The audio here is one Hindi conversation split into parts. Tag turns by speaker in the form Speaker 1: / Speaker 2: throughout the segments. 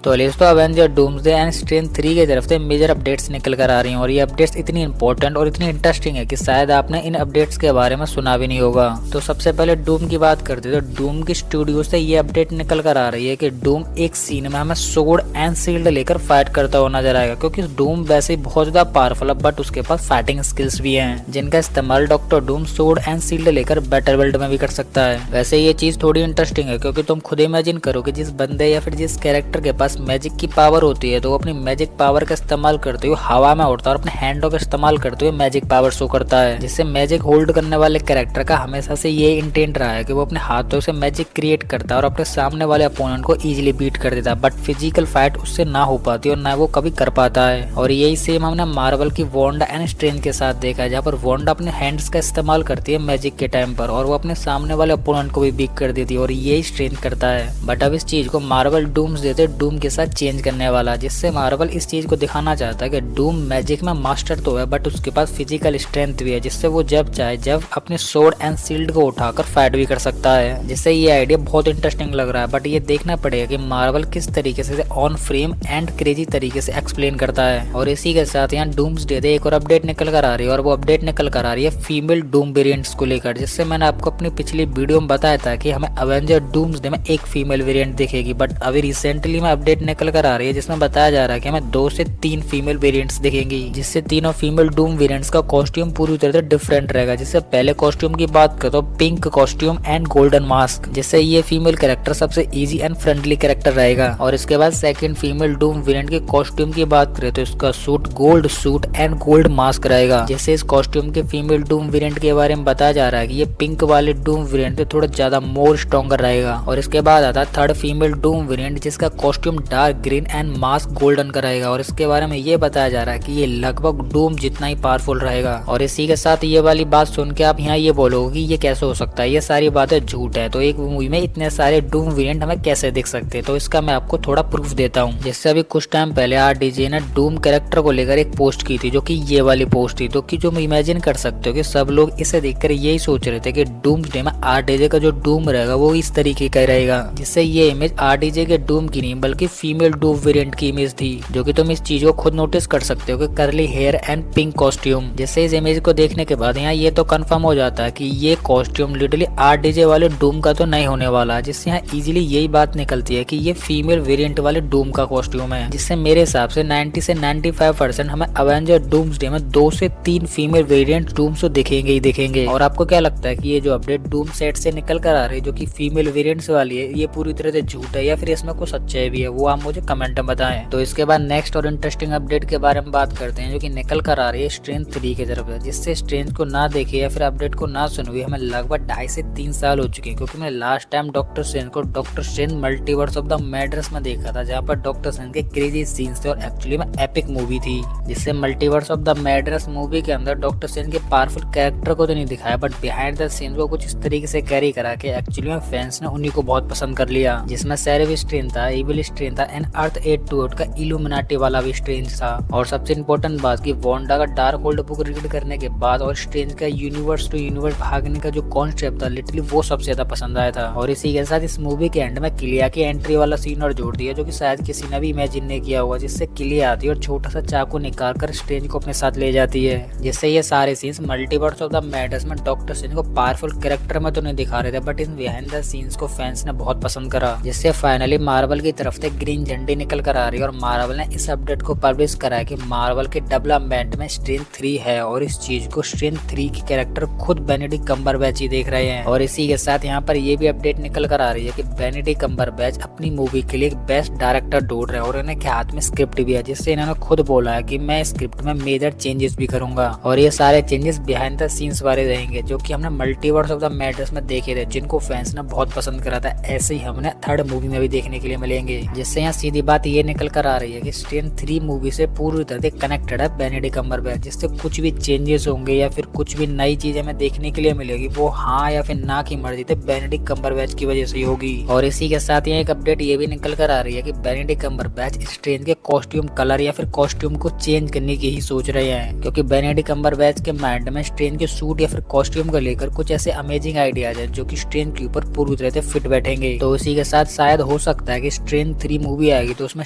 Speaker 1: तो दोस्तों अवेंजर डूम्सडे एंड स्ट्रेंज 3 की तरफ से मेजर अपडेट्स निकल कर आ रही हैं और ये अपडेट्स इतनी इंपॉर्टेंट और इतनी इंटरेस्टिंग है कि शायद आपने इन अपडेट्स के बारे में सुना भी नहीं होगा। तो सबसे पहले डूम की बात करते हैं तो डूम की स्टूडियो से ये अपडेट निकल कर आ रही है कि डूम एक सीन में हमें सोर्ड एंड शील्ड लेकर फाइट करता हुआ नजर आएगा, क्योंकि डूम वैसे ही बहुत ज्यादा पावरफुल है बट उसके पास फाइटिंग स्किल्स भी हैं जिनका इस्तेमाल doctor Doom sword and shield लेकर बैटल वर्ल्ड में भी कर सकता है। वैसे ये चीज थोड़ी इंटरेस्टिंग है क्योंकि तुम खुद इमेजिन करो कि जिस बंदे या फिर जिस कैरेक्टर के पास मैजिक की पावर होती है तो वो अपनी मैजिक पावर का इस्तेमाल करते हुए हवा में उड़ता है और अपने हैंडों का इस्तेमाल करते हुए मैजिक पावर शो करता है, जिससे मैजिक होल्ड करने वाले कैरेक्टर का हमेशा से ये इंटेंट रहा है कि वो अपने हाथों से मैजिक क्रिएट करता है और अपने सामने वाले अपोनेंट को इजीली बीट कर देता है, बट फिजिकल फाइट उससे ना हो पाती और ना वो कभी कर पाता है। और यही सेम हमने मार्वल की वांडा एंड स्ट्रेंज के साथ देखा है, जहाँ पर वांडा अपने हैंड्स का इस्तेमाल करती है मैजिक के टाइम पर और वो अपने सामने वाले अपोनेंट को भी बीट कर देती है और यही स्ट्रेंज करता है। बट अब इस चीज को मार्वल डूम्स देते डूम के साथ चेंज करने वाला, जिससे मार्वल इस चीज को दिखाना चाहता है कि डूम मैजिक में मास्टर तो है बट उसके पास फिजिकल स्ट्रेंथ भी है, जिससे वो जब चाहे जब अपने सोर्ड एंड शील्ड को उठाकर फाइट भी कर सकता है, जिससे ये आइडिया बहुत इंटरेस्टिंग लग रहा है। बट ये देखना पड़ेगा कि मार्वल किस तरीके से ऑन फ्रेम एंड क्रेजी तरीके से एक्सप्लेन करता है। और इसी के साथ यहाँ डूम्सडे एक और अपडेट निकल कर आ रही है और वो अपडेट निकल कर आ रही है फीमेल डूम वेरिएंट्स को लेकर, जिससे मैंने आपको अपनी पिछली वीडियो में बताया था कि हमें अवेंजर डूम्सडे में एक फीमेल वेरिएंट दिखेगी, बट अभी रिसेंटली में अपडेट निकल कर आ रही है जिसमें बताया जा रहा है कि हमें 2 से 3 फीमेल वेरिएंट्स दिखेंगी, जिससे तीनों फीमेल डूम वेरिएंट्स का कॉस्ट्यूम पूरी तरह से डिफरेंट रहेगा। जिससे पहले कॉस्ट्यूम की बात करो तो pink costume and golden mask, जिससे ये फीमेल कैरेक्टर सबसे इजी एंड फ्रेंडली कैरेक्टर रहेगा। और इसके बाद सेकंड फीमेल डूम वेरिएंट के कॉस्ट्यूम की बात करें तो इसका suit gold suit and gold mask रहेगा, जिससे इस कॉस्ट्यूम के फीमेल डूम वेरिएंट के बारे में बताया जा रहा है कि ये पिंक वाले डूम वेरिएंट पे थोड़ा ज्यादा मोर स्ट्रॉन्गर रहेगा। और इसके बाद आता है थर्ड फीमेल डूम वेरिएंट जिसका costume dark green and mask golden का रहेगा और इसके बारे में ये बताया जा रहा है कि ये लगभग डूम जितना ही पावरफुल रहेगा। और इसी के साथ ये वाली बात सुन के आप यहाँ ये बोलोगे कि ये कैसे हो सकता है, ये सारी बातें झूठ है, तो एक मूवी में इतने सारे डूम वेरिएंट हमें कैसे दिख सकते हैं। तो इसका मैं आपको थोड़ा प्रूफ देता हूँ। जिससे अभी कुछ टाइम पहले RDJ ने डूम कैरेक्टर को लेकर एक पोस्ट की थी जो कि ये वाली पोस्ट थी, तो कि जो इमेजिन कर सकते हो कि सब लोग इसे देखकर यही सोच रहे थे कि डूम्सडे में RDJ का जो डूम रहेगा वो इस तरीके का रहेगा, जिससे ये इमेज RDJ के डूम की नहीं बल्कि फीमेल डूम वेरिएंट की इमेज थी, जो कि तुम इस चीज को खुद नोटिस कर सकते हो कि curly hair and pink costume. जिससे इस इमेज को देखने के बाद यहाँ ये तो कंफर्म हो जाता है कि ये कॉस्ट्यूम लिटरली RDJ वाले डूम का तो नहीं होने वाला, जिससे यहाँ इजीली यही बात निकलती है कि ये फीमेल वेरिएंट वाले डूम का कॉस्ट्यूम है। जिससे मेरे हिसाब से 90 से 95% हमें अवेंजर डूम्सडे में 2 से 3 फीमेल वेरिएंट डूम्स तो दिखेंगे ही दिखेंगे। और आपको क्या लगता है कि ये जो अपडेट डूम सेट से निकल कर आ रही है जो कि फीमेल वेरिएंट्स वाली है, ये पूरी तरह से झूठ है या फिर इसमें कुछ सच्चाई भी है, वो आप मुझे कमेंट में बताएं। तो इसके बाद नेक्स्ट और इंटरेस्टिंग अपडेट के बारे में बात करते हैं जो कि निकल कर आ रही है स्ट्रेंज 3 की तरफ, जिससे स्ट्रेंज को ना देखे या फिर अपडेट को ना सुने हुए हमें लगभग 2.5 से 3 साल हो चुके हैं, क्योंकि मैंने लास्ट टाइम डॉक्टर स्ट्रेंज को doctor strange multiverse of the madness में देखा था, जहाँ पर डॉक्टर स्ट्रेंज के क्रेजी सीन्स थे और एक्चुअली में एपिक मूवी थी। जिससे multiverse of the madness movie के अंदर डॉक्टर स्ट्रेंज के पावरफुल कैरेक्टर को तो नहीं दिखाया बट बिहाइंड द सीन्स को कुछ इस तरीके से कैरी करा के एक्चुअली में फैंस ने उन्हीं को बहुत पसंद कर लिया, जिसमें सेरेव स्ट्रेंज था, इविल स्ट्रेंज था एंड अर्थ 828 का इल्यूमिनाटी वाला भी स्ट्रेंज था। और सबसे इम्पोर्टेंट बात की वांडा का डार्क होल्ड बुक रीड करने के बाद और स्ट्रेंज का यूनिवर्स टू यूनिवर्स भागने का जो कॉन्सेप्ट था लिटरली वो सबसे ज्यादा पसंद आया था। और इसी के साथ इस मूवी के एंड में किलिया की एंट्री वाला सीन और जोड़ दिया जो कि शायद किसी ने भी इमेजिन नहीं किया हुआ, जिससे किलिया आती है और छोटा सा चाकू निकाल कर स्ट्रेंज को अपने साथ ले जाती है। जिससे ये सारे scenes multiverse of the madness में डॉक्टर स्ट्रेंज को पावरफुल कैरेक्टर में तो नहीं दिखा रहे थे but in behind the scenes को फैंस ने बहुत पसंद करा। जिससे फाइनली मार्वल की तरफ से ग्रीन झंडी निकल कर आ रही है और मार्वल ने इस अपडेट को पब्लिश करा कि मार्वल के डेवलपमेंट में स्ट्रेंज 3 है और इस चीज को स्ट्रेंज 3 की कैरेक्टर खुद बेनेडिक्ट कम्बरबैच ही देख रहे हैं। और इसी के साथ यहाँ पर ये भी अपडेट निकल कर आ रही है कि बेनेडिक्ट कम्बरबैच अपनी मूवी के लिए एक बेस्ट डायरेक्टर ढूंढ रहे हैं और इन्हें के हाथ में स्क्रिप्ट भी है, जिससे इन्होंने खुद बोला है कि मैं स्क्रिप्ट में मेजर चेंजेस भी करूंगा और ये सारे चेंजेस बिहाइंड द सीन्स वाले रहेंगे जो कि हमने मल्टीवर्स ऑफ द मैडनेस में देखे थे, जिनको फैंस ने बहुत पसंद करा था। ऐसे ही हमने थर्ड मूवी में भी देखने के लिए मिलेंगे। जिससे यहाँ सीधी बात ये निकल कर आ रही है कि स्ट्रेंज 3 मूवी से पूरी तरह से कनेक्टेड है बेनेडिक्ट कम्बरबैच, जिससे कुछ भी चेंजेस होंगे या फिर कुछ भी नई चीजें हमें देखने के लिए मिलेगी वो हाँ या फिर ना की मर्जी थे बेनेडिक्ट कम्बरबैच की वजह से होगी। और इसी के साथ यहाँ एक अपडेट ये भी निकल कर आ रही है कि बेनेडिक्ट कम्बरबैच स्ट्रेंज के कॉस्ट्यूम कलर या फिर कॉस्ट्यूम को चेंज करने की ही सोच रहे हैं, क्योंकि बेनेडिक्ट कम्बरबैच के माइंड में स्ट्रेंज के सूट या फिर कॉस्ट्यूम को लेकर कुछ ऐसे अमेजिंग आइडियाज है जो कि स्ट्रेंज के ऊपर पूरी तरह से फिट बैठेंगे। तो इसी के साथ शायद हो सकता है कि स्ट्रेंज 3 की मूवी आएगी तो उसमें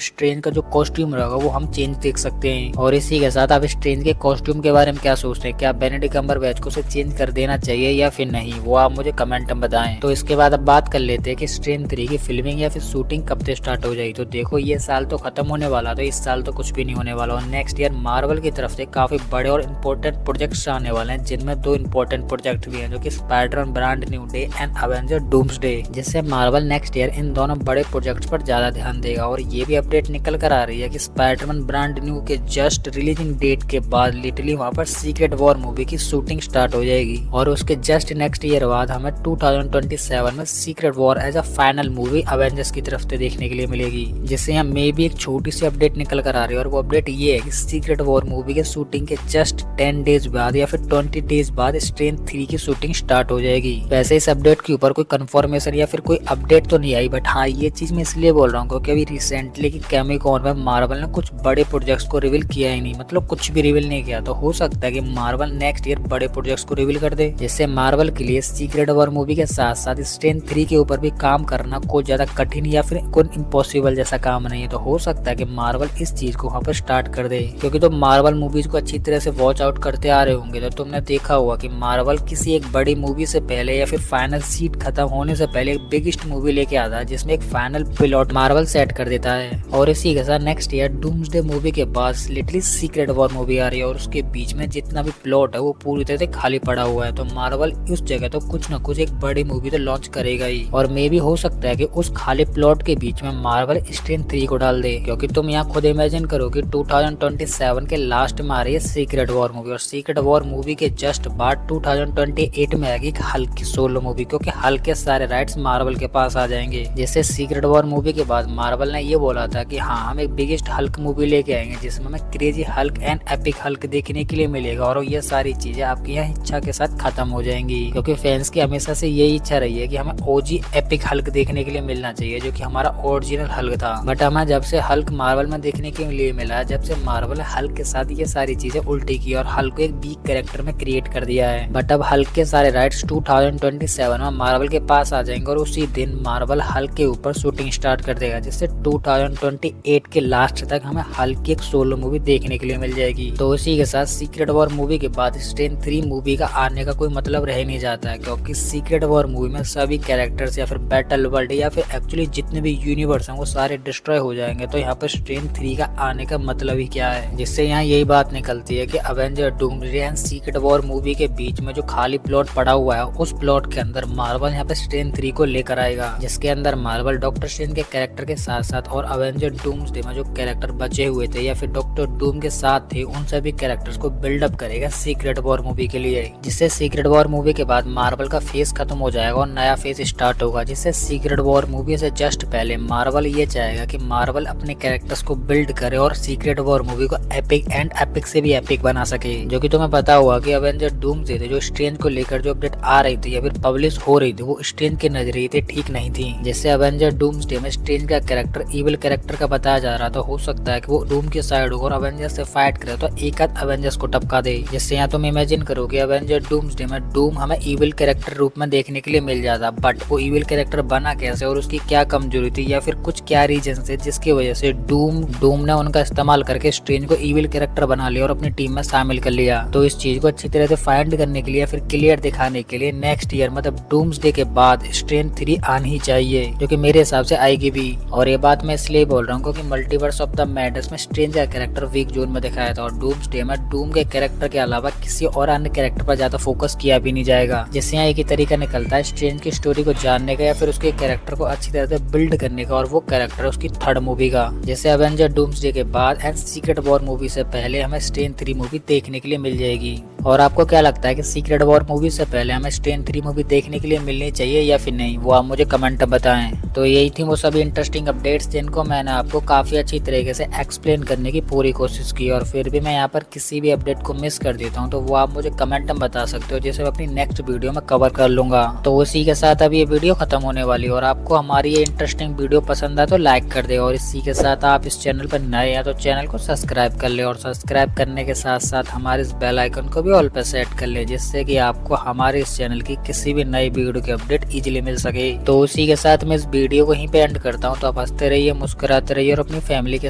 Speaker 1: स्ट्रेंज का जो कॉस्ट्यूम रहेगा वो हम चेंज देख सकते हैं। और इसी के साथ आप स्ट्रेंज के कॉस्ट्यूम के बारे में क्या सोचते हैं, क्या बेनेडिक्ट कम्बरबैच को उसे चेंज कर देना चाहिए या फिर नहीं, वो आप मुझे कमेंट में बताएं। तो इसके बाद अब बात कर लेते हैं कि स्ट्रेंज 3 की फिल्मिंग या फिर शूटिंग कब से स्टार्ट हो जाएगी। तो देखो ये साल तो खत्म होने वाला, तो इस साल तो कुछ भी नहीं होने वाला और नेक्स्ट ईयर मार्वल की तरफ से काफी बड़े और इम्पोर्टेंट प्रोजेक्ट्स आने वाले हैं, जिनमें 2 इम्पोर्टेंट प्रोजेक्ट भी हैं जो कि Spiderman brand new day and Avenger doomsday, जिससे मार्वल नेक्स्ट ईयर इन दोनों बड़े प्रोजेक्ट्स पर ज्यादा ध्यान देगा। और ये भी अपडेट निकल कर आ रही है कि स्पाइडरमैन ब्रांड न्यू के जस्ट रिलीजिंग डेट के बाद लिटरली वहाँ पर सीक्रेट वॉर मूवी की शूटिंग स्टार्ट हो जाएगी और उसके जस्ट नेक्स्ट ईयर बाद हमें 2027 में Secret War as a final movie Avengers की तरफ से देखने के लिए मिलेगी, जिससे यहाँ मे भी एक छोटी सी अपडेट निकल कर आ रही है। और वो अपडेट ये है कि सीक्रेट वॉर मूवी के शूटिंग के जस्ट 10 डेज बाद या फिर 20 डेज बाद स्ट्रेंज 3 की शूटिंग स्टार्ट हो जाएगी। वैसे इस अपडेट के ऊपर कोई कंफर्मेशन या फिर कोई अपडेट तो नहीं आई, बट हाँ ये चीज मैं इसलिए बोल रहा हूँ क्योंकि अभी रिसेंटली की कैमिकॉन में मार्वल ने कुछ बड़े प्रोजेक्ट्स को रिवील किया ही नहीं, मतलब कुछ भी रिवील नहीं किया। तो हो सकता है कि मार्वल नेक्स्ट ईयर बड़े प्रोजेक्ट्स को रिवील कर दे, जिससे मार्वल के लिए सीक्रेट वॉर मूवी के साथ साथ स्ट्रेंज 3 के ऊपर भी काम करना कोई ज्यादा कठिन या फिर कोई इम्पॉसिबल जैसा काम नहीं है। तो हो सकता है कि मार्वल इस चीज को वहाँ पर स्टार्ट कर दे, क्योंकि तो मार्वल मूवीज को अच्छी तरह से वॉच आउट करते आ रहे होंगे। तो तुमने देखा हुआ कि मार्वल किसी एक बड़ी मूवी से पहले या फिर फाइनल सीट खत्म होने से पहले एक बिगेस्ट मूवी लेके आता है जिसमें एक फाइनल प्लॉट मार्वल सेट कर देता है। और इसी के साथ नेक्स्ट ईयर डूम्सडे मूवी के बाद लिटरली सीक्रेट वॉर मूवी आ रही है और उसके बीच में जितना भी प्लॉट है वो पूरी तरह से खाली पड़ा हुआ है। तो मार्वल उस जगह तो कुछ न कुछ एक बड़ी मूवी तो लॉन्च करेगा ही, और मे भी हो सकता है कि उस खाली प्लॉट के बीच में मार्वल स्ट्रेंज 3 को डाल दे, क्योंकि तुम यहाँ खुद इमेजिन करो कि 2027 के लास्ट में आ रही है सीक्रेट वॉर मूवी और सीक्रेट वॉर मूवी के जस्ट बाद 2028 में आएगी एक हल्की सोलो मूवी, क्योंकि हल्के सारे राइट्स मार्वल के पास आ जाएंगे। जैसे सीक्रेट वॉर मूवी के बाद मार्वल ने ये बोला था कि हाँ हम एक बिगेस्ट हल्क मूवी लेके आएंगे जिसमें हमें crazy Hulk and epic Hulk देखने के लिए मिलेगा, और ये सारी चीजें आपकी यहाँ इच्छा के साथ खत्म हो जाएंगी, क्योंकि फैंस की हमेशा से यही इच्छा रही है कि हमें ओजी एपिक हल्क देखने के लिए मिलना चाहिए जो कि हमारा ओरिजिनल हल्क था। बट हमें जब से हल्क मार्वल में देखने के लिए मिला, जब से मार्वल हल्क के साथ ये सारी चीजें उल्टी की और हल्क को एक वीक कैरेक्टर में क्रिएट कर दिया है। बट अब हल्क के सारे राइट्स 2027 में मार्वल के पास आ जाएंगे और उसी दिन मार्वल हल्क के ऊपर शूटिंग स्टार्ट कर देगा, जिससे 2028 के लास्ट तक हमें हल्क की एक सोलो मूवी देखने के लिए मिल जाएगी। तो इसी के साथ सीक्रेट वॉर मूवी के बाद स्ट्रेंज 3 मूवी का आने का कोई मतलब रह नहीं जाता है, क्योंकि सीक्रेट वॉर मूवी में सभी कैरेक्टर्स या फिर बैटल वर्ल्ड या फिर एक्चुअली जितने भी यूनिवर्स हैं वो सारे डिस्ट्रॉय हो जाएंगे। तो यहाँ पर स्ट्रेंज 3 का आने का मतलब ही क्या है, जिससे यहाँ यही बात निकलती है कि Avenger doomsday and secret war movie के बीच में जो खाली प्लॉट पड़ा हुआ है उस प्लॉट के अंदर मार्वल यहाँ पे स्ट्रेंज 3 को लेकर आएगा, जिसके अंदर मार्वल डॉक्टर स्ट्रेंज के कैरेक्टर के साथ साथ और अवेंजर डूम्सडे में जो कैरेक्टर बचे हुए थे या फिर डॉक्टर डूम के साथ थे उन सभी कैरेक्टर्स को बिल्डअप करेगा सीक्रेट वॉर मूवी के लिए, जिससे सीक्रेट वॉर मूवी के बाद मार्वल का फेज खत्म हो जाएगा और नया फेज स्टार्ट होगा। जिससे सीक्रेट वॉर मूवी से जस्ट पहले मार्वल ये चाहेगा कि मार्वल अपने कैरेक्टर्स को बिल्ड करे और सीक्रेट वॉर मूवी को एपिक एंड एपिक से भी एपिक बना सके। जो कि तुम्हें पता हुआ कि अवेंजर डूम्सडे थे जो स्ट्रेंज को लेकर जो अपडेट आ रही थी या फिर पब्लिश हो रही थी वो स्ट्रेंज के नजरिए से ठीक नहीं थी। जैसे अवेंजर डूम्सडे में स्ट्रेंज का कैरेक्टर इविल कैरेक्टर का बताया जा रहा था, हो सकता है कि वो डूम के साइड होकर अवेंजर्स से फाइट करे तो एक आध अवेंजर्स को टपका दे। जिससे यहाँ तुम इमेजिन करो कि अवेंजर डूम्सडे में डूम हमें इविल कैरेक्टर रूप में देखने के लिए मिल जाता, बट वो इविल कैरेक्टर बना कैसे और उसकी क्या कमजोरी थी या फिर कुछ क्या रीजन थे जिसकी वजह से डूम ने उनका इस्तेमाल करके स्ट्रेंज को इविल कैरेक्टर बना लिया और अपनी टीम में शामिल कर लिया। तो इस चीज को अच्छी तरह से फाइंड करने के लिए फिर क्लियर दिखाने के लिए नेक्स्ट ईयर मतलब डूम्सडे के बाद स्ट्रेंज 3 आनी ही चाहिए, जो कि मेरे हिसाब से आएगी भी। और ये बात मैं इसलिए बोल रहा हूँ क्योंकि मल्टीवर्स ऑफ द मैडनेस में स्ट्रेंज का कैरेक्टर वीक जोन में दिखाया था और डूम्सडे में डूम के कैरेक्टर के अलावा किसी और अन्य कैरेक्टर पर ज्यादा फोकस किया भी नहीं जाएगा। जिससे यहाँ एक ही तरीका निकलता है स्ट्रेंज की स्टोरी को जानने का या फिर उसके कैरेक्टर को अच्छी तरह से बिल्ड करने का, और वो कैरेक्टर उसकी थर्ड मूवी का। जैसे अवेंजर डूम्सडे के बाद एंड सीक्रेट वॉर मूवी से पहले हमें स्ट्रेंज 3 मूवी देखने के लिए मिल जाएगी। और आपको क्या लगता है कि सीक्रेट वॉर मूवी से पहले हमें स्ट्रेंज 3 मूवी देखने के लिए मिलनी चाहिए या फिर नहीं, वो आप मुझे कमेंट में बताएं। तो यही थी वो सभी इंटरेस्टिंग अपडेट्स जिनको मैंने आपको काफी अच्छी तरीके से एक्सप्लेन करने की पूरी कोशिश की, और फिर भी मैं यहाँ पर किसी भी अपडेट को मिस कर देता हूँ तो वो आप मुझे कमेंट में बता सकते हो, जिसे मैं अपनी नेक्स्ट वीडियो में कवर कर लूंगा। तो उसी के साथ अब ये वीडियो खत्म होने वाली है और आपको हमारी ये इंटरेस्टिंग वीडियो पसंद आए तो लाइक कर दे, और इसी के साथ आप इस चैनल पर नए हैं तो चैनल को सब्सक्राइब कर ले, और सब्सक्राइब करने के साथ साथ हमारे इस बेल आइकन को भी ऑल पे सेट कर ले, जिससे कि आपको हमारे इस चैनल की किसी भी नई वीडियो की अपडेट इजीली मिल सके। तो उसी के साथ मैं इस वीडियो को यहीं पे एंड करता हूँ। तो आप हंसते रहिए, मुस्कुराते रहिए और अपनी फैमिली के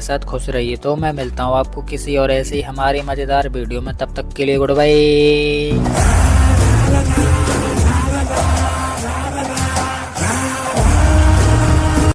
Speaker 1: साथ खुश रहिए। तो मैं मिलता हूँ आपको किसी और ऐसी हमारी मजेदार वीडियो में, तब तक के लिए गुड बाय।